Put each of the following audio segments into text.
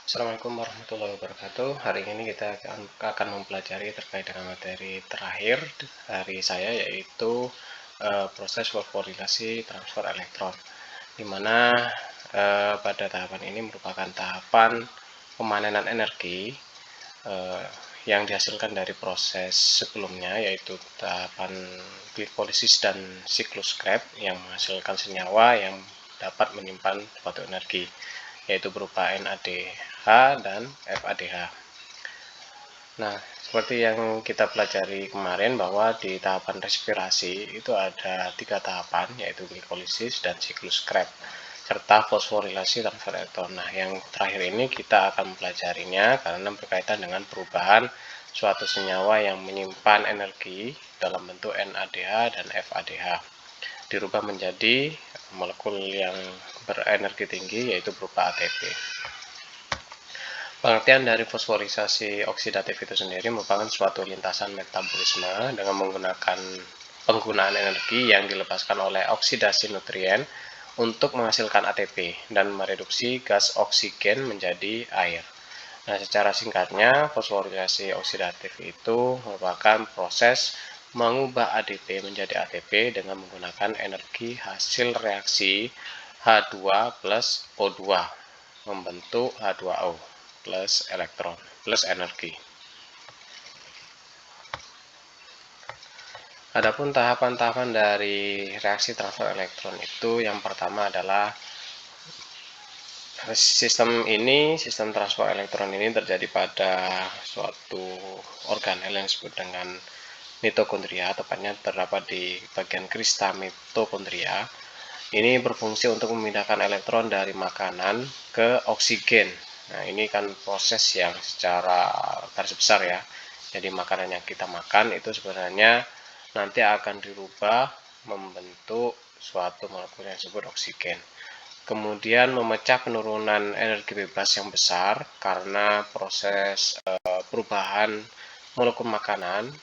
Assalamualaikum warahmatullahi wabarakatuh. Hari ini kita akan mempelajari terkait dengan materi terakhir dari saya, yaitu proses fosforilasi transfer elektron, di mana pada tahapan ini merupakan tahapan pemanenan energi yang dihasilkan dari proses sebelumnya, yaitu tahapan glikolisis dan siklus Krebs yang menghasilkan senyawa yang dapat menyimpan suatu energi, yaitu berupa NADH dan FADH. Nah, seperti yang kita pelajari kemarin, bahwa di tahapan respirasi itu ada 3 tahapan, yaitu glikolisis dan siklus Krebs serta fosforilasi transfer elektron. Nah, yang terakhir ini kita akan mempelajarinya karena berkaitan dengan perubahan suatu senyawa yang menyimpan energi dalam bentuk NADH dan FADH dirubah menjadi molekul yang berenergi tinggi, yaitu berupa ATP. Pengertian dari fosforisasi oksidatif itu sendiri merupakan suatu lintasan metabolisme dengan menggunakan penggunaan energi yang dilepaskan oleh oksidasi nutrien untuk menghasilkan ATP dan mereduksi gas oksigen menjadi air. Nah, secara singkatnya, fosforisasi oksidatif itu merupakan proses mengubah ADP menjadi ATP dengan menggunakan energi hasil reaksi H2 plus O2 membentuk H2O plus elektron plus energi. Adapun tahapan-tahapan dari reaksi transfer elektron itu, yang pertama adalah sistem transfer elektron ini terjadi pada suatu organel yang disebut dengan mitokondria, tepatnya terdapat di bagian krista mitokondria. Ini berfungsi untuk memindahkan elektron dari makanan ke oksigen. Nah, ini kan proses yang secara garis besar ya. Jadi makanan yang kita makan itu sebenarnya nanti akan dirubah membentuk suatu molekul yang disebut oksigen. Kemudian memecah penurunan energi bebas yang besar karena proses perubahan molekul makanan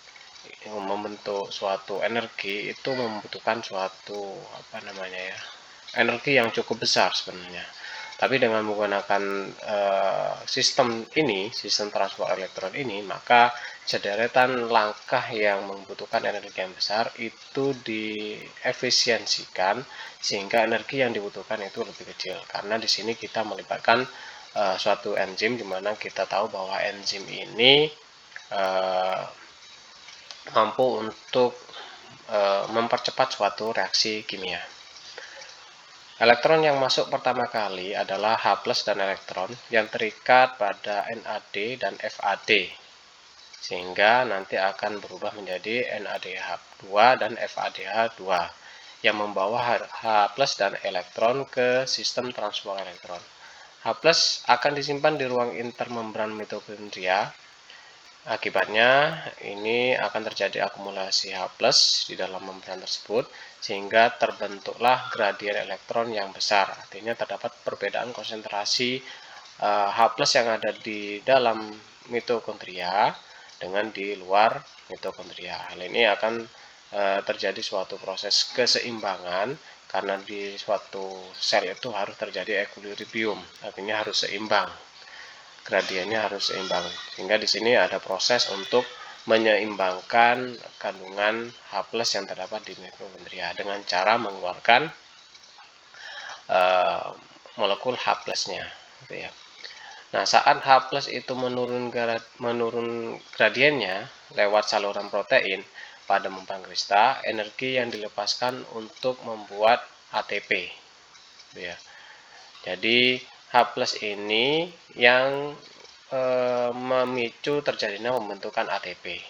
membentuk suatu energi itu membutuhkan suatu energi yang cukup besar sebenarnya. Tapi dengan menggunakan sistem transfer elektron ini, maka sederetan langkah yang membutuhkan energi yang besar itu diefisiensikan sehingga energi yang dibutuhkan itu lebih kecil. Karena di sini kita melibatkan suatu enzim, di mana kita tahu bahwa enzim ini mampu untuk mempercepat suatu reaksi kimia. Elektron yang masuk pertama kali adalah H+ dan elektron yang terikat pada NAD dan FAD, sehingga nanti akan berubah menjadi NADH2 dan FADH2 yang membawa H+ dan elektron ke sistem transfer elektron. H+ akan disimpan di ruang intermembran mitokondria. Akibatnya ini akan terjadi akumulasi H+ di dalam membran tersebut, sehingga terbentuklah gradien elektron yang besar. Artinya terdapat perbedaan konsentrasi H+ yang ada di dalam mitokondria dengan di luar mitokondria. Hal ini akan terjadi suatu proses keseimbangan, karena di suatu sel itu harus terjadi equilibrium, artinya harus seimbang. Gradiennya harus seimbang, sehingga di sini ada proses untuk menyeimbangkan kandungan H+ yang terdapat di mitokondria dengan cara mengeluarkan molekul H+-nya, gitu ya. Nah, saat H+ itu menurun gradiennya lewat saluran protein pada membran krista, energi yang dilepaskan untuk membuat ATP, gitu ya. Jadi H+ ini yang memicu terjadinya pembentukan ATP.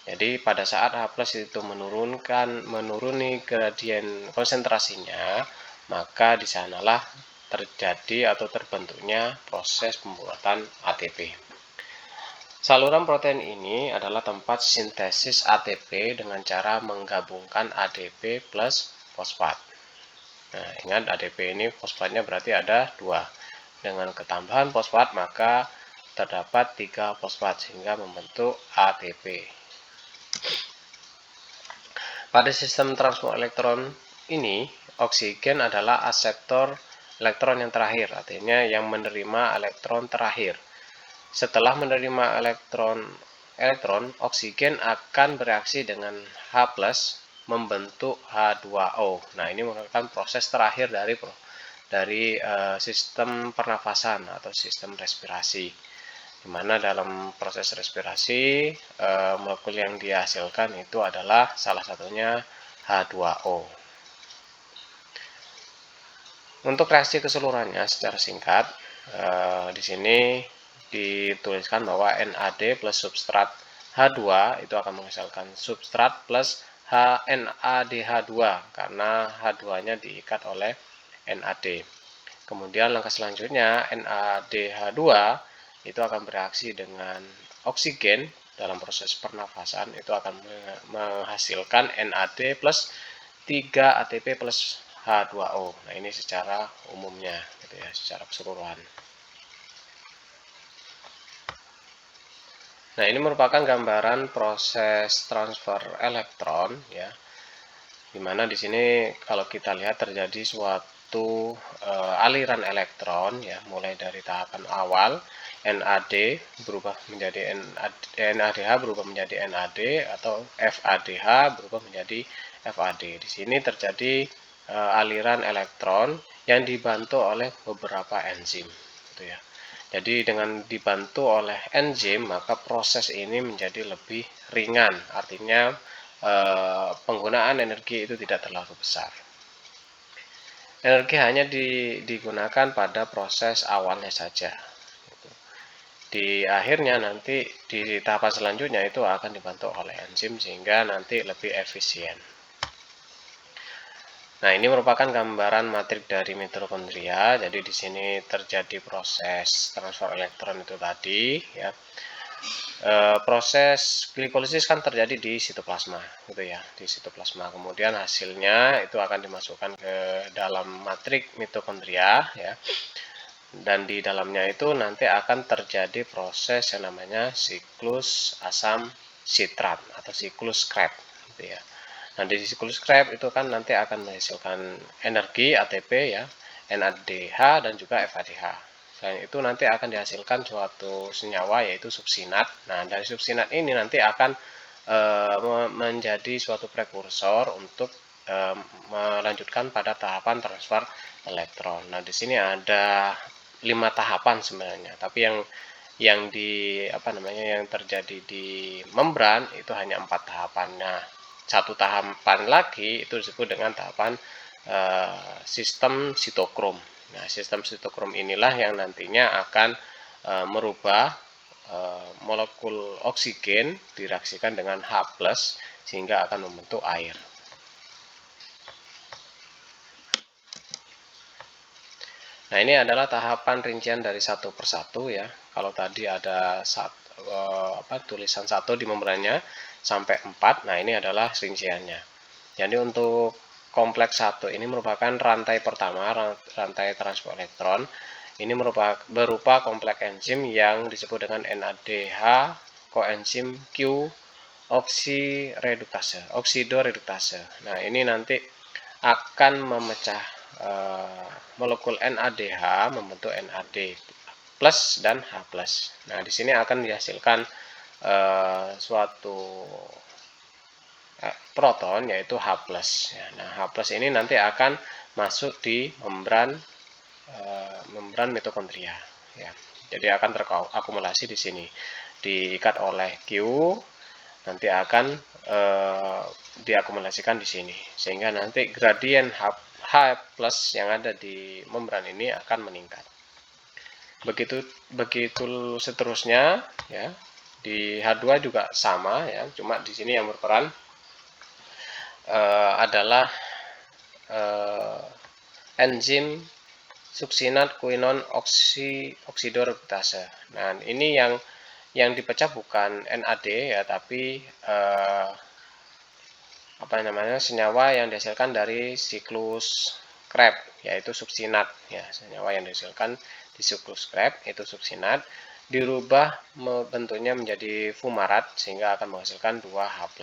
Jadi pada saat H+ itu menuruni gradien konsentrasinya, maka di sanalah terjadi atau terbentuknya proses pembuatan ATP. Saluran protein ini adalah tempat sintesis ATP dengan cara menggabungkan ADP plus fosfat. Nah, ingat ADP ini fosfatnya berarti ada 2. Dengan ketambahan fosfat maka terdapat 3 fosfat sehingga membentuk ATP. Pada sistem transfer elektron ini, oksigen adalah aseptor elektron yang terakhir, artinya yang menerima elektron terakhir. Setelah menerima elektron, oksigen akan bereaksi dengan H+ membentuk H2O. Nah, ini merupakan proses terakhir dari sistem pernafasan atau sistem respirasi, di mana dalam proses respirasi molekul yang dihasilkan itu adalah salah satunya H2O. Untuk reaksi keseluruhannya secara singkat, di sini dituliskan bahwa NAD plus substrat H2 itu akan menghasilkan substrat plus NADH2 karena H2-nya diikat oleh NAD. Kemudian langkah selanjutnya NADH2 itu akan bereaksi dengan oksigen dalam proses pernafasan, itu akan menghasilkan NAD plus 3 ATP plus H2O. Nah, ini secara umumnya gitu ya, secara keseluruhan. Nah, ini merupakan gambaran proses transfer elektron ya. Dimana di sini kalau kita lihat terjadi suatu aliran elektron ya, mulai dari tahapan awal NAD berubah menjadi NADH berubah menjadi NAD atau FADH berubah menjadi FAD. Di sini terjadi aliran elektron yang dibantu oleh beberapa enzim gitu ya. Jadi dengan dibantu oleh enzim maka proses ini menjadi lebih ringan, artinya penggunaan energi itu tidak terlalu besar. Energi hanya digunakan pada proses awalnya saja. Di akhirnya nanti di tahapan selanjutnya itu akan dibantu oleh enzim sehingga nanti lebih efisien. Nah, ini merupakan gambaran matrik dari mitokondria. Jadi di sini terjadi proses transfer elektron itu tadi ya. Proses glikolisis kan terjadi di sitoplasma gitu ya, di sitoplasma. Kemudian hasilnya itu akan dimasukkan ke dalam matrik mitokondria ya. Dan di dalamnya itu nanti akan terjadi proses yang namanya siklus asam sitrat atau siklus Krebs gitu ya. Nah, di siklus Krebs itu kan nanti akan menghasilkan energi ATP ya, NADH dan juga FADH. Selain itu nanti akan dihasilkan suatu senyawa yaitu suksinat. Nah, dari suksinat ini nanti akan menjadi suatu prekursor untuk melanjutkan pada tahapan transfer elektron. Nah, di sini ada 5 tahapan sebenarnya, tapi yang terjadi di membran itu hanya 4 tahapan. Nah, satu tahapan lagi itu disebut dengan tahapan sistem sitokrom. Nah, sistem sitokrom inilah yang nantinya akan merubah molekul oksigen direaksikan dengan H+ sehingga akan membentuk air. Nah, ini adalah tahapan rincian dari satu persatu ya. Kalau tadi ada tulisan 1 di membrannya sampai 4, nah ini adalah rinciannya. Jadi untuk kompleks 1 ini merupakan rantai pertama, rantai transfer elektron. Ini berupa kompleks enzim yang disebut dengan NADH koenzim Q oksidoreduktase. Nah, ini nanti akan memecah molekul NADH membentuk NAD plus dan H+. Nah, di sini akan dihasilkan suatu proton yaitu H+. Ya, nah, H+ ini nanti akan masuk di membran mitokondria. Ya, jadi akan terakumulasi di sini, diikat oleh Q, nanti akan diakumulasikan di sini, sehingga nanti gradien H+ yang ada di membran ini akan meningkat. Begitu seterusnya ya. Di H2 juga sama ya, cuma di sini yang berperan adalah enzim suksinat kuinon oksidoreduktase. Nah, ini yang dipecah bukan NAD ya, tapi senyawa yang dihasilkan dari siklus Krebs yaitu suksinat ya. Senyawa yang dihasilkan di siklus Krebs itu suksinat dirubah bentuknya menjadi fumarat sehingga akan menghasilkan 2H+.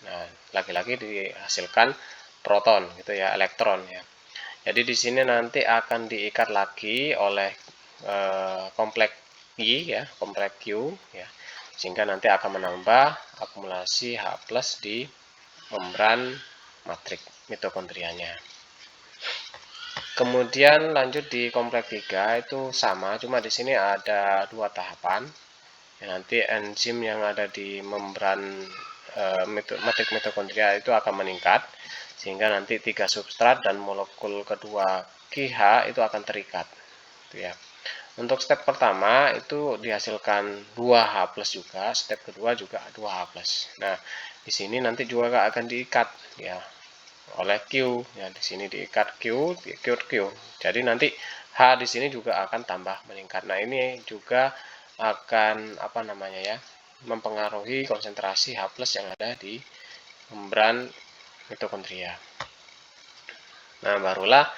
Nah, lagi-lagi dihasilkan proton gitu ya, elektron ya. Jadi di sini nanti akan diikat lagi oleh kompleks Y ya, kompleks Q ya. Sehingga nanti akan menambah akumulasi H+ di membran matriks mitokondrianya. Kemudian lanjut di kompleks 3 itu sama, cuma di sini ada 2 tahapan. Ya, nanti enzim yang ada di membran matriks mitokondria itu akan meningkat sehingga nanti 3 substrat dan molekul kedua KH itu akan terikat. Itu ya. Untuk step pertama itu dihasilkan 2H+ juga, step kedua juga 2H+. Nah, di sini nanti juga akan diikat ya oleh Q. Ya, di sini diikat Q. Jadi nanti H di sini juga akan tambah meningkat. Nah, ini juga akan mempengaruhi konsentrasi H+ yang ada di membran mitokondria. Nah, barulah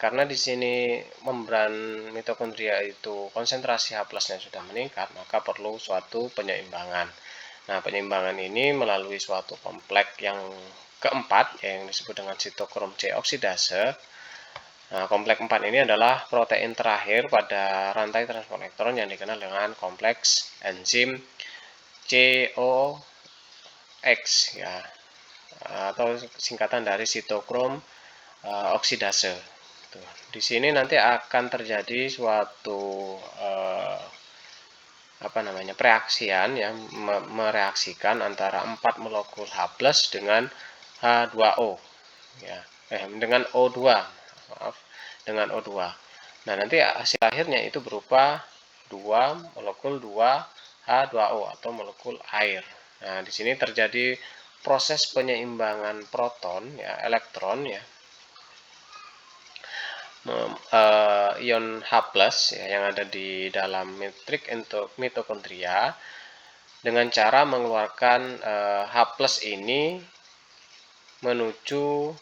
karena di sini membran mitokondria itu konsentrasi H+-nya sudah meningkat, maka perlu suatu penyeimbangan. Nah, penyeimbangan ini melalui suatu kompleks yang keempat yang disebut dengan sitokrom C oksidase. Nah, kompleks 4 ini adalah protein terakhir pada rantai transport elektron yang dikenal dengan kompleks enzim COX ya, atau singkatan dari sitokrom oksidase. Tuh. Di sini nanti akan terjadi suatu pereaksian ya, mereaksikan antara 4 molekul H+ dengan H2O ya, dengan O2, maaf, dengan O2. Nah, nanti hasil akhirnya itu berupa 2 molekul 2H2O atau molekul air. Nah, di sini terjadi proses penyeimbangan proton ya, elektron ya, ion H+ ya, yang ada di dalam matriks mitokondria dengan cara mengeluarkan H+ ini menuju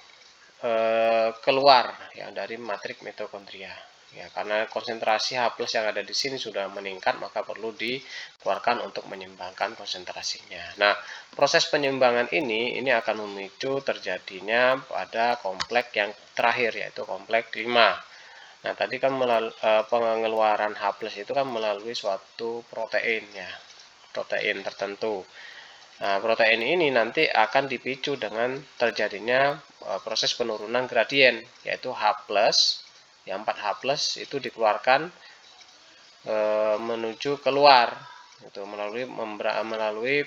keluar ya dari matriks mitokondria. Ya, karena konsentrasi H+ yang ada di sini sudah meningkat, maka perlu dikeluarkan untuk menyeimbangkan konsentrasinya. Nah, proses penyeimbangan ini akan memicu terjadinya pada kompleks yang terakhir, yaitu kompleks 5. Nah, tadi kan pengeluaran H+ itu kan melalui suatu protein ya, protein tertentu. Nah, protein ini nanti akan dipicu dengan terjadinya proses penurunan gradien, yaitu H+, yang 4H+ itu dikeluarkan menuju keluar, itu melalui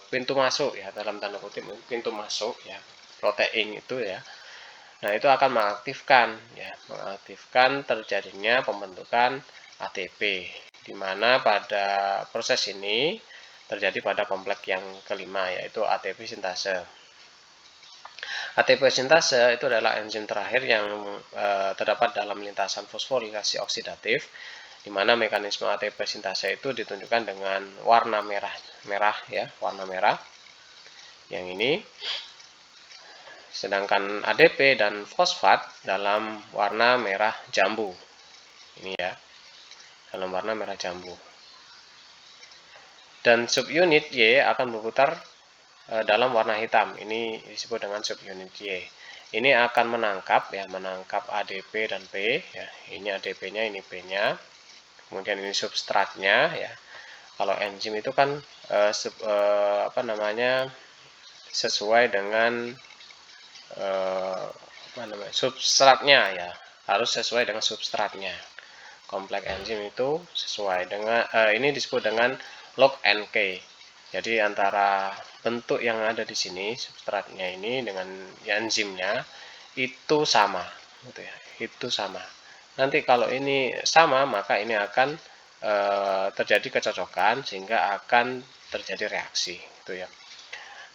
pintu masuk ya, dalam tanda kutip pintu masuk ya, protein itu ya. Nah, itu akan mengaktifkan terjadinya pembentukan ATP, di mana pada proses ini terjadi pada kompleks yang kelima, yaitu ATP sintase. ATP sintase itu adalah enzim terakhir yang terdapat dalam lintasan fosforilasi oksidatif, di mana mekanisme ATP sintase itu ditunjukkan dengan warna merah ya, warna merah yang ini. Sedangkan ADP dan fosfat dalam warna merah jambu. Ini ya, dalam warna merah jambu. Dan subunit Y akan berputar dalam warna hitam. Ini disebut dengan subunit Y. Ini akan menangkap ADP dan P ya. Ini ADP-nya, ini P-nya. Kemudian ini substratnya ya. Kalau enzim itu kan sesuai dengan substratnya ya, harus sesuai dengan substratnya. Kompleks enzim itu sesuai dengan ini disebut dengan log NK. Jadi antara bentuk yang ada di sini substratnya ini dengan enzimnya itu sama, gitu ya. Itu sama. Nanti kalau ini sama, maka ini akan terjadi kecocokan sehingga akan terjadi reaksi, gitu ya.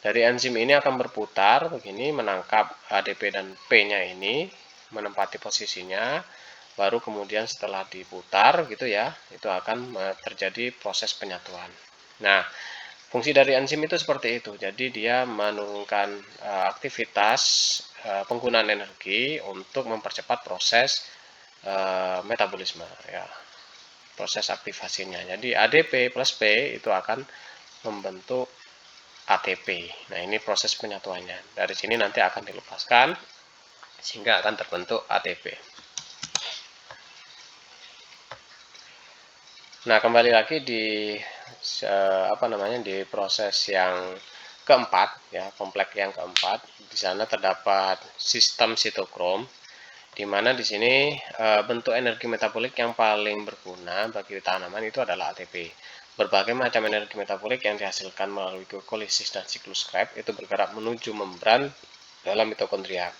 Dari enzim ini akan berputar begini, menangkap ADP dan P-nya ini, menempati posisinya, baru kemudian setelah diputar gitu ya, itu akan terjadi proses penyatuan. Nah, fungsi dari enzim itu seperti itu. Jadi dia menurunkan aktivitas penggunaan energi untuk mempercepat proses metabolisme ya, proses aktivasinya. Jadi ADP plus P itu akan membentuk ATP. Nah, ini proses penyatuannya. Dari sini nanti akan dilepaskan sehingga akan terbentuk ATP. Nah, kembali lagi di di proses yang keempat, ya, kompleks yang keempat. Di sana terdapat sistem sitokrom, di mana di sini bentuk energi metabolik yang paling berguna bagi tanaman itu adalah ATP. Berbagai macam energi metabolik yang dihasilkan melalui glikolisis dan siklus Krebs itu bergerak menuju membran dalam mitokondria.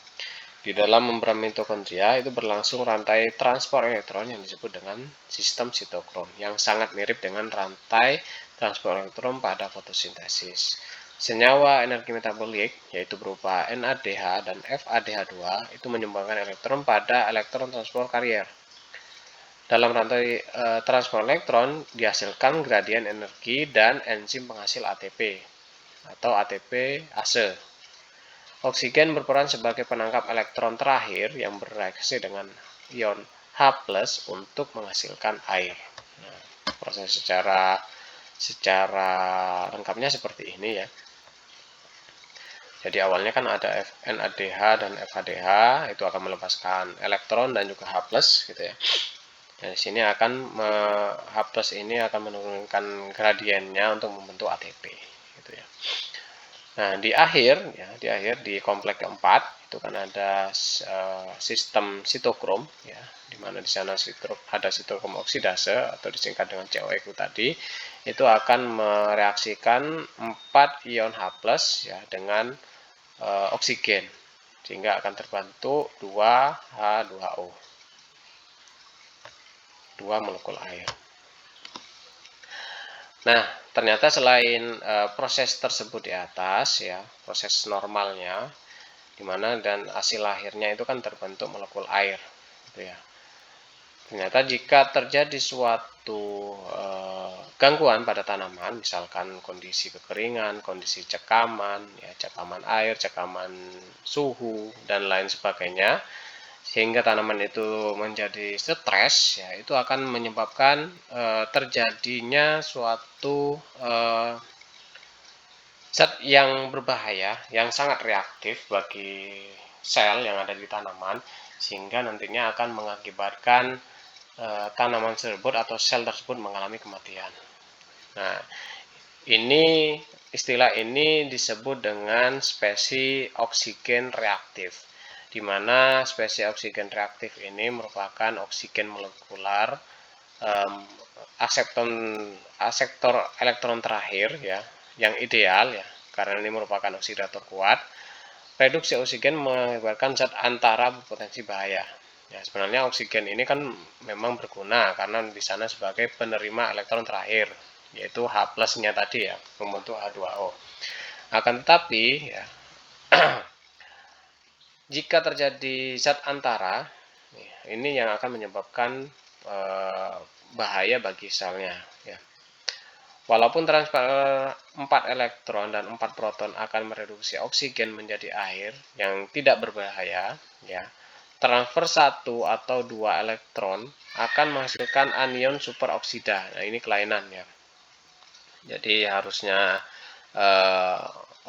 Di dalam membran mitokondria itu berlangsung rantai transport elektron yang disebut dengan sistem sitokrom, yang sangat mirip dengan rantai transport elektron pada fotosintesis. Senyawa energi metabolik, yaitu berupa NADH dan FADH2, itu menyumbangkan elektron pada elektron transport karier. Dalam rantai transport elektron dihasilkan gradien energi dan enzim penghasil ATP atau ATP-ase. Oksigen berperan sebagai penangkap elektron terakhir yang bereaksi dengan ion H+ untuk menghasilkan air. Nah, proses secara lengkapnya seperti ini ya. Jadi awalnya kan ada NADH dan FADH, itu akan melepaskan elektron dan juga H+ gitu ya. Dan di sini akan H+ ini akan menurunkan gradiennya untuk membentuk ATP gitu ya. Nah, di akhir di kompleks keempat itu kan ada sistem sitokrom ya, di mana di sana ada sitokrom oksidase atau disingkat dengan COX tadi, itu akan mereaksikan 4 ion H+ ya dengan oksigen sehingga akan terbentuk 2H2O. 2 molekul air. Nah, ternyata selain proses tersebut di atas ya, proses normalnya dimana dan hasil akhirnya itu kan terbentuk molekul air gitu ya. Ternyata jika terjadi suatu gangguan pada tanaman, misalkan kondisi kekeringan, kondisi cekaman ya, cekaman air, cekaman suhu dan lain sebagainya, sehingga tanaman itu menjadi stres ya, itu akan menyebabkan terjadinya suatu zat yang berbahaya yang sangat reaktif bagi sel yang ada di tanaman, sehingga nantinya akan mengakibatkan tanaman tersebut atau sel tersebut mengalami kematian. Nah, ini istilah ini disebut dengan spesies oksigen reaktif, di mana spesies oksigen reaktif ini merupakan oksigen molekular akseptor elektron terakhir ya, yang ideal ya, karena ini merupakan oksidator kuat. Reduksi oksigen mengakibatkan zat antara berpotensi bahaya. Ya, sebenarnya oksigen ini kan memang berguna karena di sana sebagai penerima elektron terakhir, yaitu H+-nya tadi ya, membentuk H2O. Akan tetapi ya, jika terjadi zat antara, ini yang akan menyebabkan bahaya bagi selnya ya. Walaupun transfer 4 elektron dan 4 proton akan mereduksi oksigen menjadi air yang tidak berbahaya ya, transfer 1 atau 2 elektron akan menghasilkan anion superoksida. Nah, ini kelainan ya. Jadi harusnya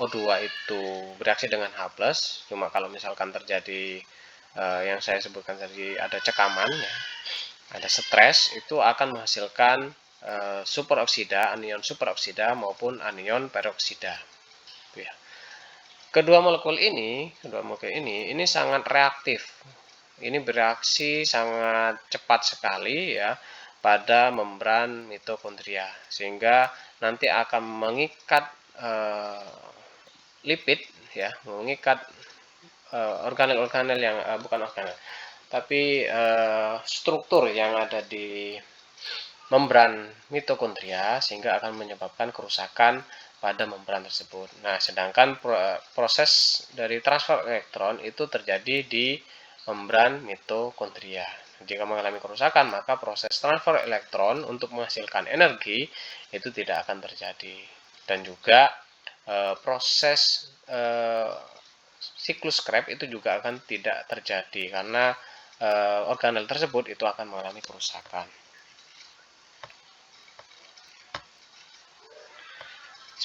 O2 itu bereaksi dengan H+, cuma kalau misalkan terjadi yang saya sebutkan tadi ada cekaman ya, ada stres, itu akan menghasilkan superoksida, anion superoksida maupun anion peroksida. Ya. Kedua molekul ini sangat reaktif. Ini bereaksi sangat cepat sekali ya pada membran mitokondria, sehingga nanti akan mengikat lipid ya, mengikat organel-organel yang bukan organel, tapi struktur yang ada di membran mitokondria, sehingga akan menyebabkan kerusakan pada membran tersebut. Nah, sedangkan proses dari transfer elektron itu terjadi di membran mitokondria. Jika mengalami kerusakan, maka proses transfer elektron untuk menghasilkan energi itu tidak akan terjadi. Dan juga proses siklus Krebs itu juga akan tidak terjadi karena organel tersebut itu akan mengalami kerusakan.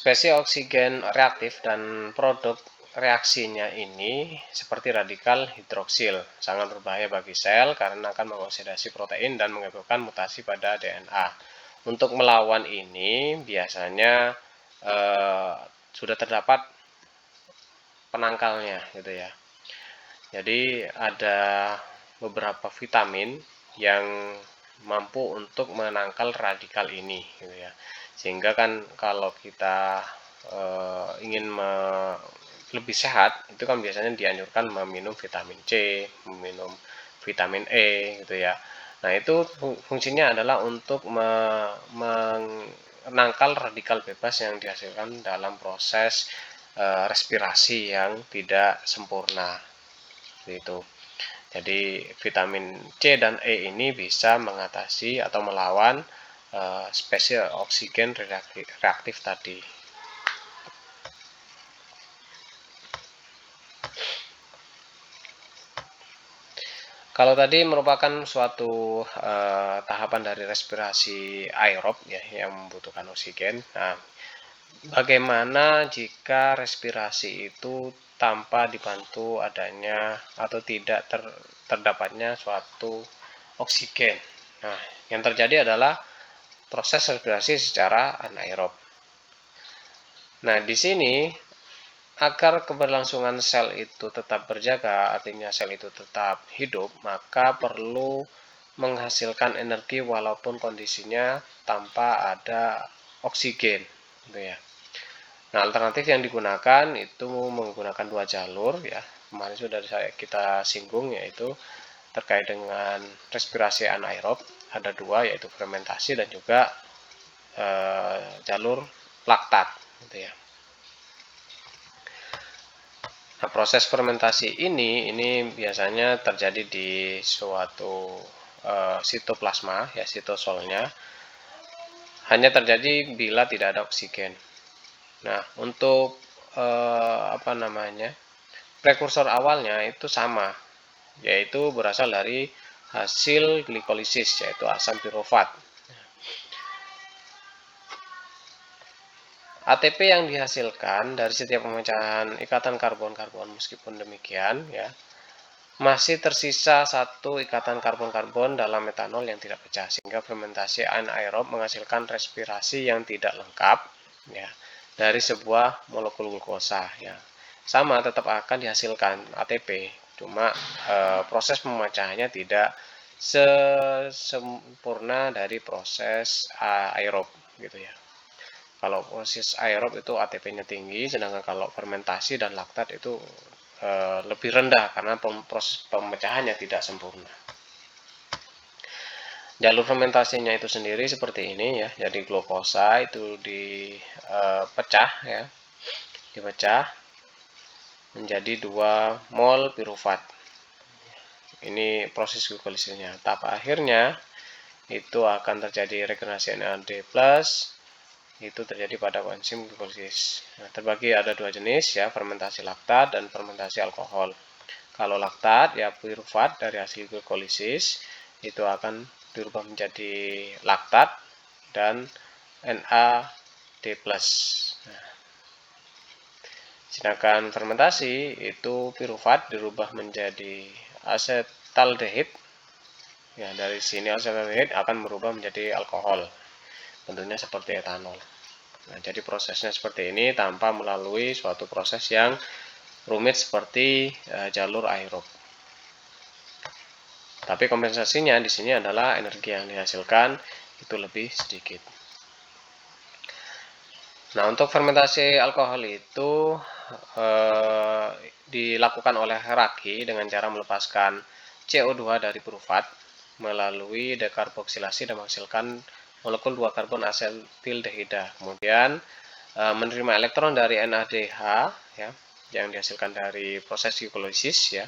Spesies oksigen reaktif dan produk reaksinya ini seperti radikal hidroksil, sangat berbahaya bagi sel karena akan mengoksidasi protein dan menyebabkan mutasi pada DNA. Untuk melawan ini biasanya sudah terdapat penangkalnya gitu ya. Jadi ada beberapa vitamin yang mampu untuk menangkal radikal ini gitu ya. Sehingga kan kalau kita ingin lebih sehat itu kan biasanya dianjurkan meminum vitamin C, meminum vitamin E gitu ya. Nah, itu fungsinya adalah untuk menangkal radikal bebas yang dihasilkan dalam proses respirasi yang tidak sempurna. Itu. Jadi vitamin C dan E ini bisa mengatasi atau melawan spesies oksigen reaktif tadi. Kalau tadi merupakan suatu tahapan dari respirasi aerob ya yang membutuhkan oksigen. Nah, bagaimana jika respirasi itu tanpa dibantu adanya atau tidak terdapatnya suatu oksigen? Nah, yang terjadi adalah proses respirasi secara anaerob. Nah, di sini agar keberlangsungan sel itu tetap berjaga, artinya sel itu tetap hidup, maka perlu menghasilkan energi walaupun kondisinya tanpa ada oksigen, gitu ya. Nah, alternatif yang digunakan itu menggunakan dua jalur ya. Kemarin sudah kita singgung yaitu terkait dengan respirasi anaerob ada dua yaitu fermentasi dan juga jalur laktat, gitu ya. Nah, proses fermentasi ini biasanya terjadi di suatu sitoplasma ya, sitosolnya hanya terjadi bila tidak ada oksigen. Nah, untuk prekursor awalnya itu sama, yaitu berasal dari hasil glikolisis yaitu asam pirufat. ATP yang dihasilkan dari setiap pemecahan ikatan karbon-karbon meskipun demikian ya masih tersisa satu ikatan karbon-karbon dalam metanol yang tidak pecah, sehingga fermentasi anaerob menghasilkan respirasi yang tidak lengkap ya dari sebuah molekul glukosa ya. Sama tetap akan dihasilkan ATP, cuma proses pemecahannya tidak sempurna dari proses aerob gitu ya. Kalau proses aerob itu ATP-nya tinggi, sedangkan kalau fermentasi dan laktat itu lebih rendah karena proses pemecahannya tidak sempurna. Jalur fermentasinya itu sendiri seperti ini ya. Jadi glukosa itu dipecah ya. Dipecah menjadi 2 mol pirufat. Ini proses glukolisisnya. Tahap akhirnya itu akan terjadi regenerasi NAD+ itu terjadi pada enzim glikolisis. Nah, terbagi ada dua jenis ya, fermentasi laktat dan fermentasi alkohol. Kalau laktat ya pirufat dari hasil glikolisis itu akan dirubah menjadi laktat dan NAD+. Nah, sedangkan fermentasi itu pirufat dirubah menjadi asetaldehid. Ya, dari sini asetaldehid akan berubah menjadi alkohol. Bentuknya seperti etanol. Nah, jadi prosesnya seperti ini tanpa melalui suatu proses yang rumit seperti jalur aerob. Tapi kompensasinya di sini adalah energi yang dihasilkan itu lebih sedikit. Nah, untuk fermentasi alkohol itu dilakukan oleh ragi dengan cara melepaskan CO2 dari pirufat melalui dekarboksilasi dan menghasilkan molekul 2 karbon asetildehida. Kemudian menerima elektron dari NADH ya, yang dihasilkan dari proses glikolisis ya,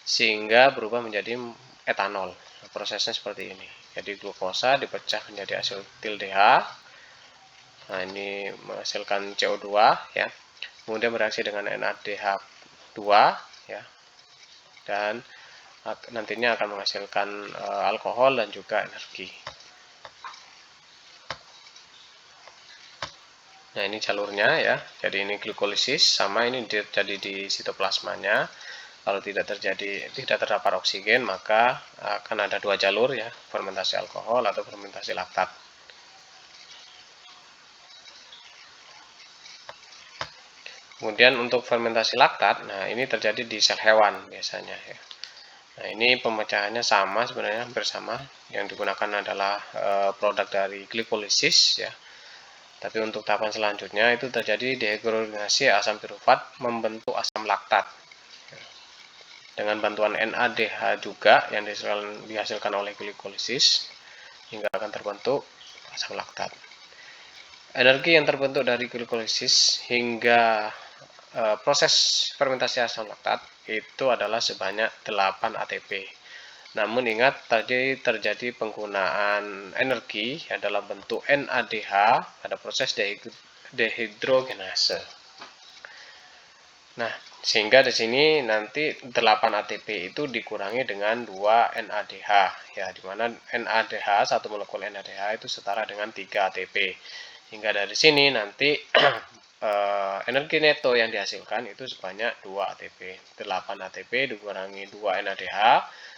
sehingga berubah menjadi etanol. Nah, prosesnya seperti ini. Jadi glukosa dipecah menjadi asetildehida. Nah, ini menghasilkan CO2 ya. Kemudian bereaksi dengan NADH2 ya. Dan nantinya akan menghasilkan alkohol dan juga energi. Nah, ini jalurnya ya. Jadi ini glikolisis, sama ini terjadi di sitoplasmanya. Kalau tidak terdapat oksigen, maka akan ada dua jalur ya, fermentasi alkohol atau fermentasi laktat. Kemudian untuk fermentasi laktat, nah ini terjadi di sel hewan biasanya ya. Nah, ini pemecahannya sama sebenarnya, hampir sama. Yang digunakan adalah produk dari glikolisis ya. Tapi untuk tahapan selanjutnya itu terjadi dehidrogenasi asam pirufat membentuk asam laktat. Dengan bantuan NADH juga yang dihasilkan oleh glikolisis hingga akan terbentuk asam laktat. Energi yang terbentuk dari glikolisis hingga proses fermentasi asam laktat itu adalah sebanyak 8 ATP. Namun ingat tadi terjadi penggunaan energi ya, dalam bentuk NADH pada proses dehidrogenase. Nah, sehingga di sini nanti 8 ATP itu dikurangi dengan 2 NADH ya, di mana NADH, satu molekul NADH itu setara dengan 3 ATP. Hingga dari sini nanti energi neto yang dihasilkan itu sebanyak 2 ATP. 8 ATP dikurangi 2 NADH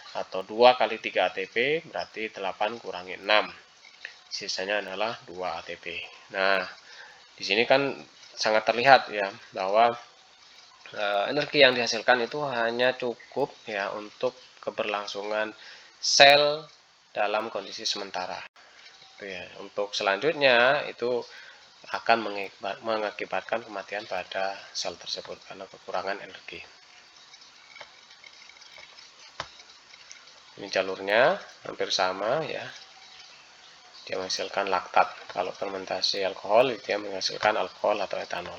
atau 2 kali 3 ATP berarti 8 kurangi 6. Sisanya adalah 2 ATP. Nah, di sini kan sangat terlihat ya bahwa energi yang dihasilkan itu hanya cukup ya untuk keberlangsungan sel dalam kondisi sementara. Ya, untuk selanjutnya itu akan mengakibatkan kematian pada sel tersebut karena kekurangan energi. Ini jalurnya hampir sama ya. Dia menghasilkan laktat. Kalau fermentasi alkohol, dia menghasilkan alkohol atau etanol.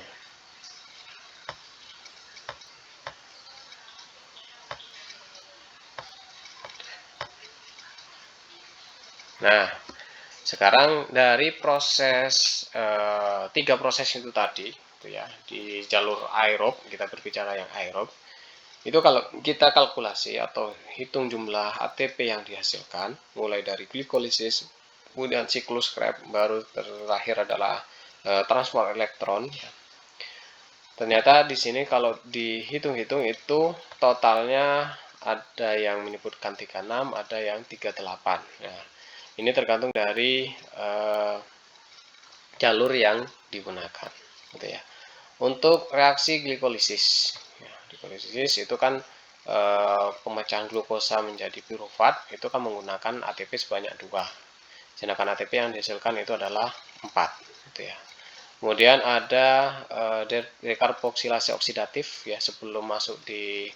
Nah, sekarang dari proses 3 proses itu tadi, itu ya, di jalur aerob, kita berbicara yang aerob, itu kalau kita kalkulasi atau hitung jumlah ATP yang dihasilkan, mulai dari glikolisis, kemudian siklus Krebs, baru terakhir adalah transport elektron. Ternyata di sini kalau dihitung-hitung itu totalnya ada yang menyebutkan 36, ada yang 38. Nah, ini tergantung dari jalur yang digunakan, gitu ya. Untuk reaksi glikolisis, ya, glikolisis itu kan pemecahan glukosa menjadi pirufat itu kan menggunakan ATP sebanyak 2. Sedangkan ATP yang dihasilkan itu adalah 4, gitu ya. Kemudian ada dekarboksilasi oksidatif ya, sebelum masuk di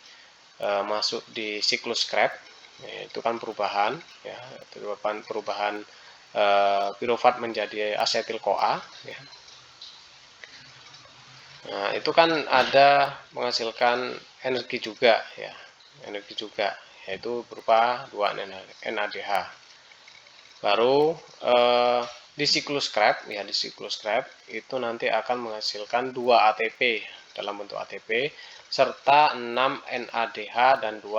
siklus Krebs ya, itu kan perubahan ya, perubahan pirufat menjadi asetil CoA ya. Nah, itu kan ada menghasilkan energi juga ya, yaitu berupa 2 NADH. Baru di siklus Krebs ya, di siklus Krebs itu nanti akan menghasilkan 2 ATP dalam bentuk ATP serta 6 NADH dan 2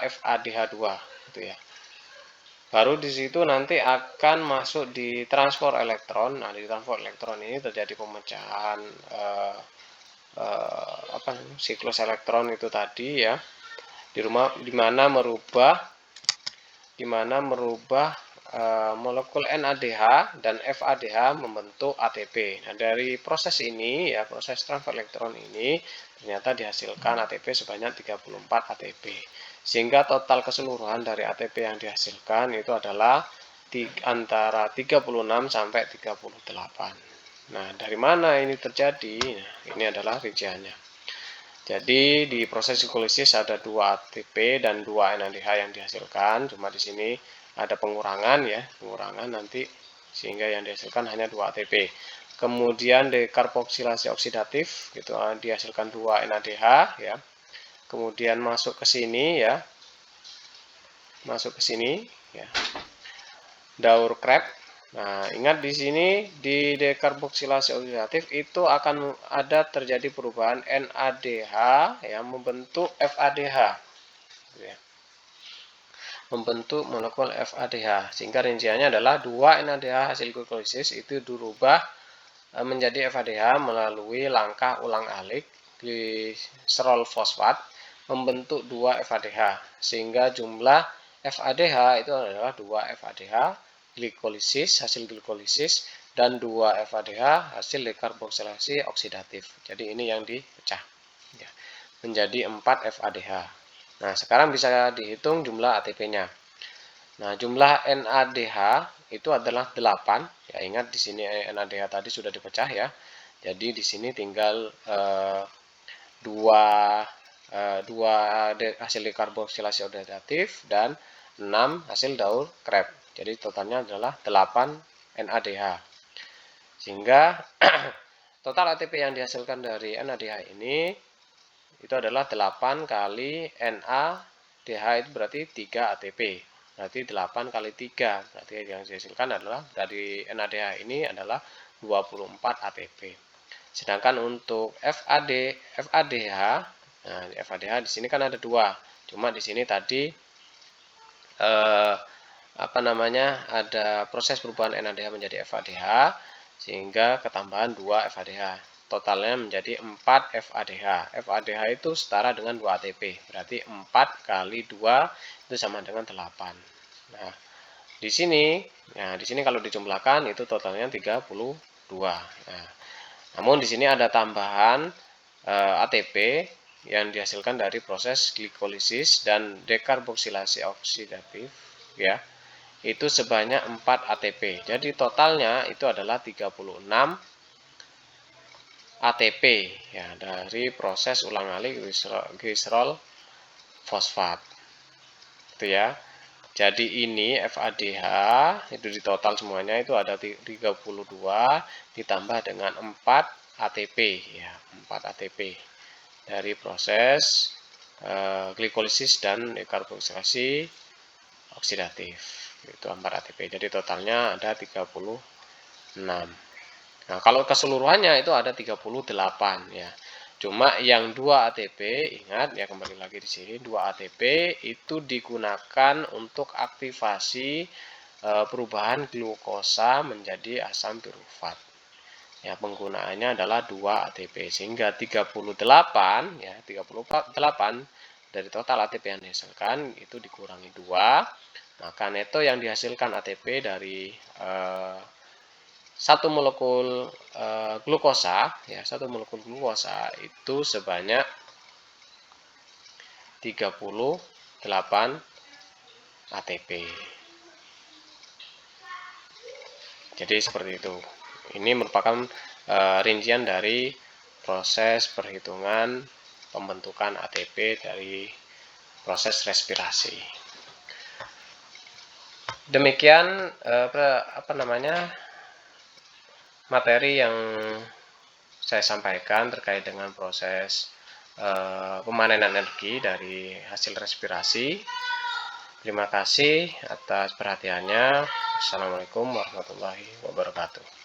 FADH2 gitu ya. Baru di situ nanti akan masuk di transport elektron. Nah, di transport elektron ini terjadi pemecahan siklus elektron itu tadi ya, di mana merubah molekul NADH dan FADH membentuk ATP. Nah, dari proses ini ya, proses transfer elektron ini ternyata dihasilkan ATP sebanyak 34 ATP. Sehingga total keseluruhan dari ATP yang dihasilkan itu adalah antara 36 sampai 38. Nah, dari mana ini terjadi? Nah, ini adalah rinciannya. Jadi di proses glikolisis ada 2 ATP dan 2 NADH yang dihasilkan, cuma di sini ada pengurangan ya, pengurangan nanti sehingga yang dihasilkan hanya 2 ATP. Kemudian dekarboksilasi oksidatif gitu dihasilkan 2 NADH ya. Kemudian masuk ke sini ya. Daur Krebs. Nah, ingat di sini di dekarboksilasi oksidatif itu akan ada terjadi perubahan NADH yang membentuk FADH. Ya. membentuk molekul FADH, sehingga rinciannya adalah 2 NADH hasil glikolisis itu dirubah menjadi FADH melalui langkah ulang-alik gliserol fosfat membentuk 2 FADH, sehingga jumlah FADH itu adalah 2 FADH glikolisis hasil glikolisis dan 2 FADH hasil dekarboksilasi oksidatif. Jadi ini yang dipecah ya, menjadi 4 FADH. Nah, sekarang bisa dihitung jumlah ATP-nya. Nah, jumlah NADH itu adalah 8. Ya, ingat di sini NADH tadi sudah dipecah ya. Jadi di sini tinggal 2 hasil dekarboksilasi oksidatif dan 6 hasil daur Krebs. Jadi totalnya adalah 8 NADH. Sehingga total ATP yang dihasilkan dari NADH ini itu adalah 8 kali NADH, itu berarti 3 ATP. Berarti 8 kali 3. Berarti yang dihasilkan adalah dari NADH ini adalah 24 ATP. Sedangkan untuk FADH, nah FADH di sini kan ada 2. Cuma di sini tadi ada proses perubahan NADH menjadi FADH sehingga ketambahan 2 FADH. Totalnya menjadi 4 FADH. FADH itu setara dengan 2 ATP. Berarti 4 kali 2 itu sama dengan 8. Nah, di sini kalau dijumlahkan itu totalnya 32. Nah, namun di sini ada tambahan ATP yang dihasilkan dari proses glikolisis dan dekarboksilasi oksidatif ya. Itu sebanyak 4 ATP. Jadi totalnya itu adalah 36 ATP ya dari proses ulang-alik gliserol fosfat. Itu ya. Jadi ini FADH itu di total semuanya itu ada 32 ditambah dengan 4 ATP ya, 4 ATP dari proses glikolisis dan dekarboksilasi oksidatif. Itu 4 ATP. Jadi totalnya ada 36. Nah, kalau keseluruhannya itu ada 38 ya. Cuma yang 2 ATP, ingat ya, kembali lagi di sini 2 ATP itu digunakan untuk aktivasi perubahan glukosa menjadi asam pirufat. Ya, penggunaannya adalah 2 ATP sehingga 38 ya, 38 dari total ATP yang dihasilkan itu dikurangi 2, maka neto yang dihasilkan ATP dari 1 molekul glukosa ya, 1 molekul glukosa itu sebanyak 38 ATP. Jadi seperti itu. Ini merupakan rincian dari proses perhitungan pembentukan ATP dari proses respirasi. Demikian materi yang saya sampaikan terkait dengan proses pemanenan energi dari hasil respirasi. Terima kasih atas perhatiannya. Assalamualaikum warahmatullahi wabarakatuh.